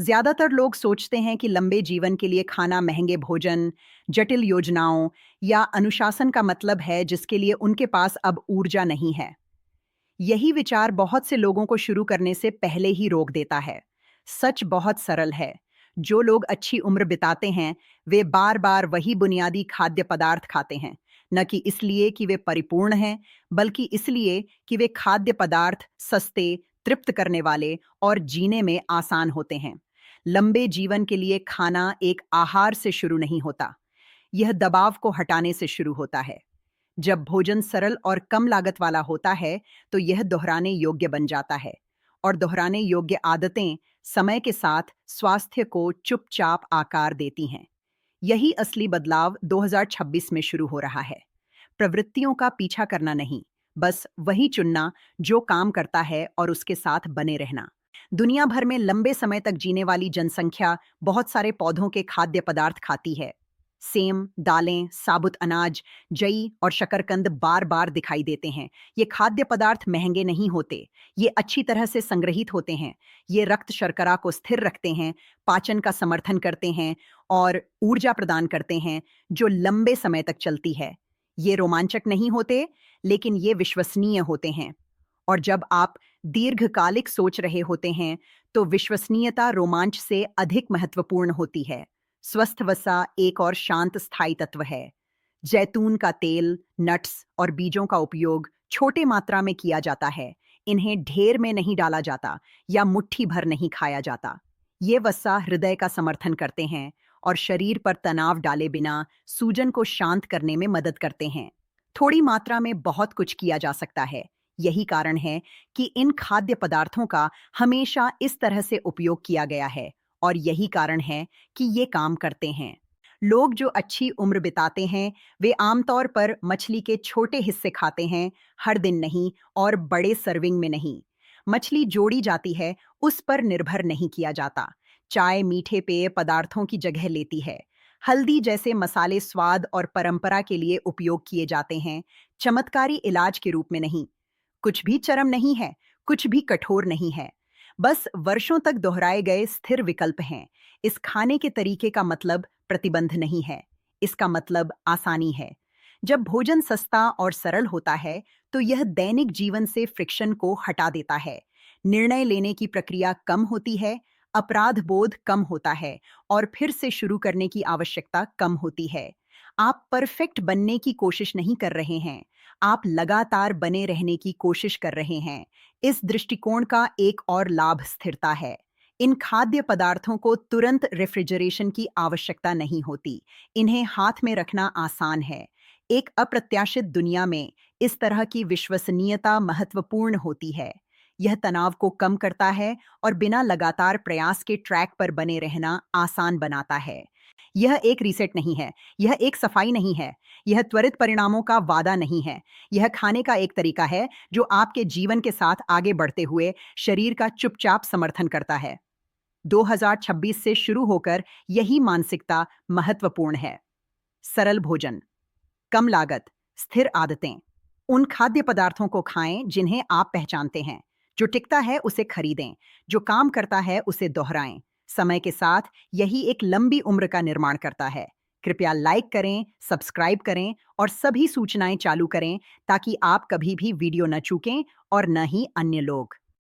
ज्यादातर लोग सोचते हैं कि लंबे जीवन के लिए खाना महंगे भोजन, जटिल योजनाओं या अनुशासन का मतलब है जिसके लिए उनके पास अब ऊर्जा नहीं है। यही विचार बहुत से लोगों को शुरू करने से पहले ही रोक देता है। सच बहुत सरल है। जो लोग अच्छी उम्र बिताते हैं, वे बार-बार वही बुनियादी खाद्य पदार्थ खाते हैं, न कि इसलिए कि वे परिपूर्ण हैं, बल्कि इसलिए कि वे खाद्य पदार्थ सस्ते, तृप्त करने वाले और जीने में आसान होते हैं। लंबे जीवन के लिए खाना एक आहार से शुरू नहीं होता, यह दबाव को हटाने से शुरू होता है। जब भोजन सरल और कम लागत वाला होता है, तो यह दोहराने योग्य बन जाता है और दोहराने योग्य आदतें समय के साथ स्वास्थ्य को चुपचाप आकार देती हैं। यही असली बदलाव 2026 में शुरू हो रहा है। प्रवृत्तियों का पीछा करना नहीं, बस वही चुनना जो काम करता है और उसके साथ बने रहना। दुनिया भर में लंबे समय तक जीने वाली जनसंख्या बहुत सारे पौधों के खाद्य पदार्थ खाती है। सेम, दालें, साबुत अनाज, जई और शकरकंद बार बार दिखाई देते हैं। ये खाद्य पदार्थ महंगे नहीं होते, ये अच्छी तरह से संग्रहित होते हैं। ये रक्त शर्करा को स्थिर रखते हैं, पाचन का समर्थन करते हैं और ऊर्जा प्रदान करते हैं जो लंबे समय तक चलती है। ये रोमांचक नहीं होते, लेकिन ये विश्वसनीय होते हैं। और जब आप दीर्घकालिक सोच रहे होते हैं, तो विश्वसनीयता रोमांच से अधिक महत्वपूर्ण होती है। स्वस्थ वसा एक और शांत स्थायी तत्व है। जैतून का तेल, नट्स और बीजों का उपयोग छोटे मात्रा में किया जाता है। इन्हें ढेर में नहीं डाला जाता या मुट्ठी भर नहीं खाया जाता। ये वसा हृदय का समर्थन करते हैं और शरीर पर तनाव डाले बिना सूजन को शांत करने में मदद करते हैं। थोड़ी मात्रा में बहुत कुछ किया जा सकता है। यही कारण है कि इन खाद्य पदार्थों का हमेशा इस तरह से उपयोग किया गया है और यही कारण है कि ये काम करते हैं। लोग जो अच्छी उम्र बिताते हैं, वे आमतौर पर मछली के छोटे हिस्से खाते हैं, हर दिन नहीं और बड़े सर्विंग में नहीं। मछली जोड़ी जाती है, उस पर निर्भर नहीं किया जाता। चाय मीठे पेय पदार्थों की जगह लेती है। हल्दी जैसे मसाले स्वाद और परंपरा के लिए उपयोग किए जाते हैं, चमत्कारी इलाज के रूप में नहीं। कुछ भी चरम नहीं है, कुछ भी कठोर नहीं है। बस वर्षों तक दोहराए गए स्थिर विकल्प हैं। इस खाने के तरीके का मतलब प्रतिबंध नहीं है, इसका मतलब आसानी है। जब भोजन सस्ता और सरल होता है, तो यह दैनिक जीवन से फ्रिक्शन को हटा देता है। निर्णय लेने की प्रक्रिया कम होती है, अपराध बोध कम होता है और फिर से शुरू करने की आवश्यकता कम होती है। आप परफेक्ट बनने की कोशिश नहीं कर रहे हैं, आप लगातार बने रहने की कोशिश कर रहे हैं। इस दृष्टिकोण का एक और लाभ स्थिरता है। इन खाद्य पदार्थों को तुरंत रेफ्रिजरेशन की आवश्यकता नहीं होती। इन्हें हाथ में रखना आसान है। एक अप्रत्याशित दुनिया में इस तरह की विश्वसनीयता महत्वपूर्ण होती है। यह तनाव को कम करता है और बिना लगातार प्रयास के ट्रैक पर बने रहना आसान बनाता है। यह एक रीसेट नहीं है, यह एक सफाई नहीं है, यह त्वरित परिणामों का वादा नहीं है। यह खाने का एक तरीका है जो आपके जीवन के साथ आगे बढ़ते हुए शरीर का चुपचाप समर्थन करता है। 2026 से शुरू होकर यही मानसिकता महत्वपूर्ण है। सरल भोजन, कम लागत, स्थिर आदतें। उन खाद्य पदार्थों को खाएं जिन्हें आप पहचानते हैं। जो टिकता है उसे खरीदें, जो काम करता है उसे दोहराएं। समय के साथ यही एक लंबी उम्र का निर्माण करता है। कृपया लाइक करें, सब्सक्राइब करें और सभी सूचनाएं चालू करें ताकि आप कभी भी वीडियो न चूकें और न ही अन्य लोग।